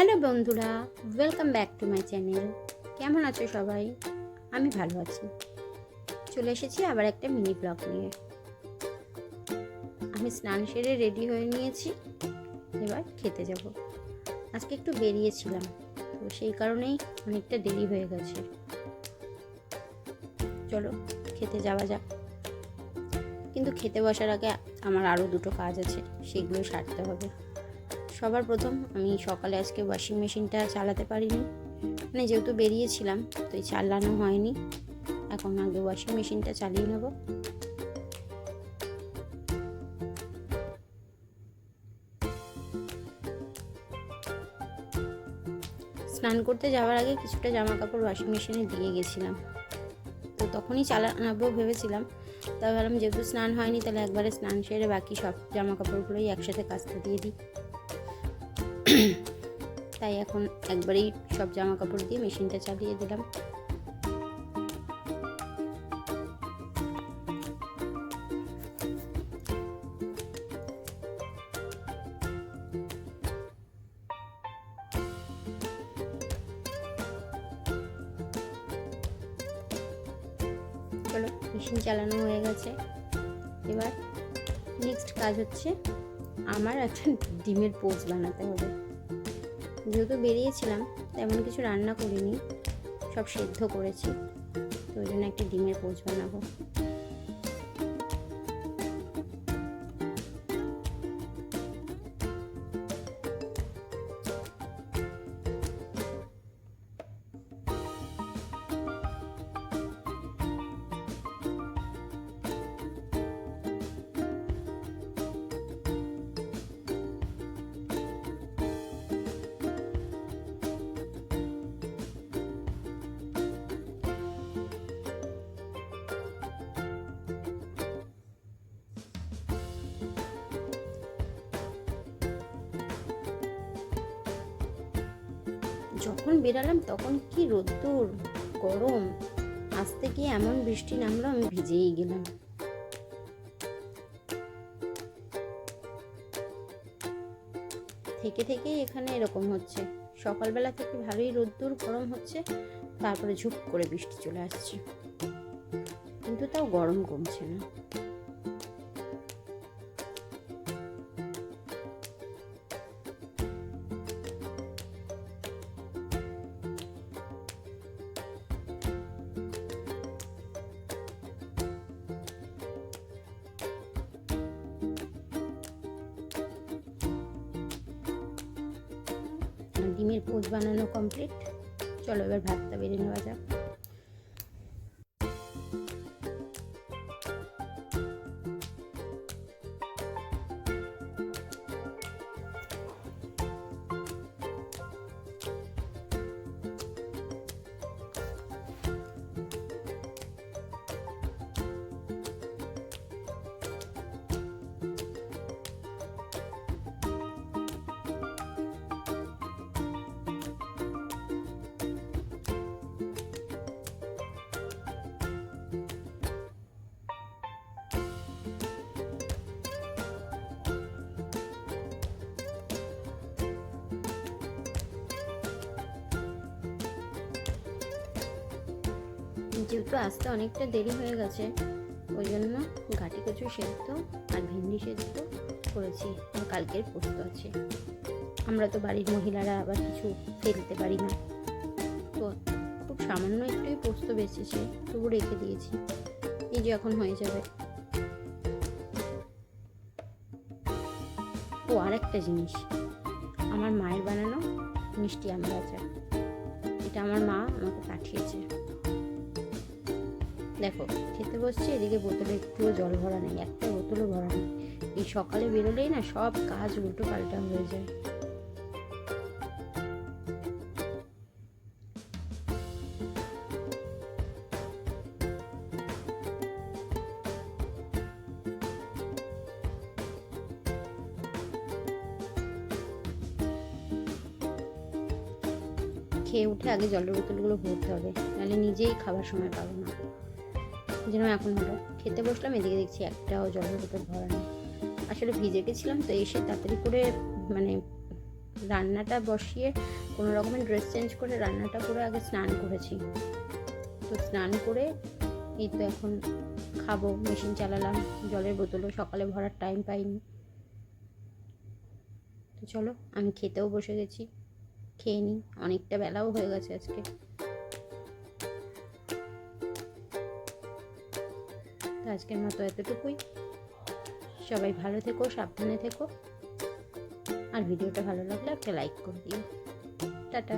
Hello বন্ধুরা, welcome back to my channel. কেমন আছো সবাই? আমি ভালো আছি। চলে এসেছি আবার একটা মিনি ব্লগ নিয়ে। আমি স্নান সেরে রেডি হয়ে নিয়েছি, এবার খেতে যাব। আজকে একটু বেরিয়েছিলাম, তো সেই কারণেই অনেকটা দেরি হয়ে গেছে। চলো খেতে যাওয়া যাক। কিন্তু খেতে বসার আগে আমার আরও দুটো কাজ আছে, সেগুলো সারতে হবে। সবার প্রথম আমি সকালে আজকে ওয়াশিং মেশিনটা চালাতে পারিনি, মানে যেহেতু বেরিয়েছিলাম তো এই চালানো হয়নি। এখন আগে ওয়াশিং মেশিনটা চালিয়ে নেব। স্নান করতে যাওয়ার আগে কিছুটা জামা কাপড় ওয়াশিং মেশিনে দিয়ে গেছিলাম, তো তখনই চালাবো ভেবেছিলাম। তা ভাবলাম যেহেতু স্নান হয়নি, তাহলে একবারে স্নান সেরে বাকি সব জামা কাপড়গুলোই একসাথে কাচতে দিয়ে দিই। তাই এখন একবারেই সব জামা কাপড় দিয়ে মেশিনটা চালিয়ে দিলাম। চলো মেশিন চালানো হয়ে গেছে। এবার নেক্সট কাজ হচ্ছে আমার একটা ডিমের পোস্ট বানাতে হবে। যেহেতু বেরিয়েছিলাম তেমন কিছু রান্না করিনি, সব সেদ্ধ করেছি, তো ওই জন্য একটা ডিমের পোস্ট বানাবো। যখন বেরালাম তখন কি রোদ্দুর, গরম, আসতে গিয়ে এমন বৃষ্টি নামলো আমি ভিজেই গেলাম। থেকে থেকেই এখানে এরকম হচ্ছে, সকালবেলা থেকে ভালোই রোদ্দুর গরম হচ্ছে, তারপরে ঝুপ করে বৃষ্টি চলে আসছে, কিন্তু তাও গরম কমছে না। ডিমের পোস্ট বানানো কমপ্লিট। চলো এবার ভাতটা বেড়ে নেওয়া যাক। যেহেতু আসতে অনেকটা দেরি হয়ে গেছে, ওই জন্য ঘাটি কচু সেদ্ধ আর ভেন্ডি সেদ্ধ করেছি, আর কালকের পোস্ত আছে। আমরা তো বাড়ির মহিলারা আবার কিছু ফেলতে পারি না, তো খুব সামান্য একটুই পোস্ত বেঁচেছে, তবু রেখে দিয়েছি, এই যে এখন হয়ে যাবে। ও আর একটা জিনিস, আমার মায়ের বানানো মিষ্টি আমের আচার, এটা আমার মা আমাকে পাঠিয়েছে। দেখো খেতে বসছি, এদিকে বোতলে একটুও জল ভরা নেই, একটা বোতলও ভরা নেই। এই সকালে বেরোলেই না সব কাজ উল্টো পাল্টা হয়ে যায়। খেয়ে উঠে আগে জলের বোতলগুলো ভরতে হবে, নাহলে নিজেই খাবার সময় পাবো না। যেন এখন হলো, খেতে বসলাম, এদিকে দেখছি একটাও জলের বোতল ভরা নেই। আসলে ভিজে গেছিলাম, তো এসে তাড়াতাড়ি করে মানে রান্নাটা বসিয়ে কোনো রকমের ড্রেস চেঞ্জ করে রান্নাটা করে আগে স্নান করেছি। তো স্নান করে এই তো এখন খাবো, মেশিন চালালাম, জলের বোতলও সকালে ভরার টাইম পাইনি। তো চলো আমি খেতেও বসে গেছি, খেয়ে নিই, অনেকটা বেলাও হয়ে গেছে আজকে। তো আজকের মতো এতটুকুই। সবাই ভালো থেকো, সাবধানে থেকো, আর ভিডিওটা ভালো লাগলে একটা লাইক করে দিও। টাটা।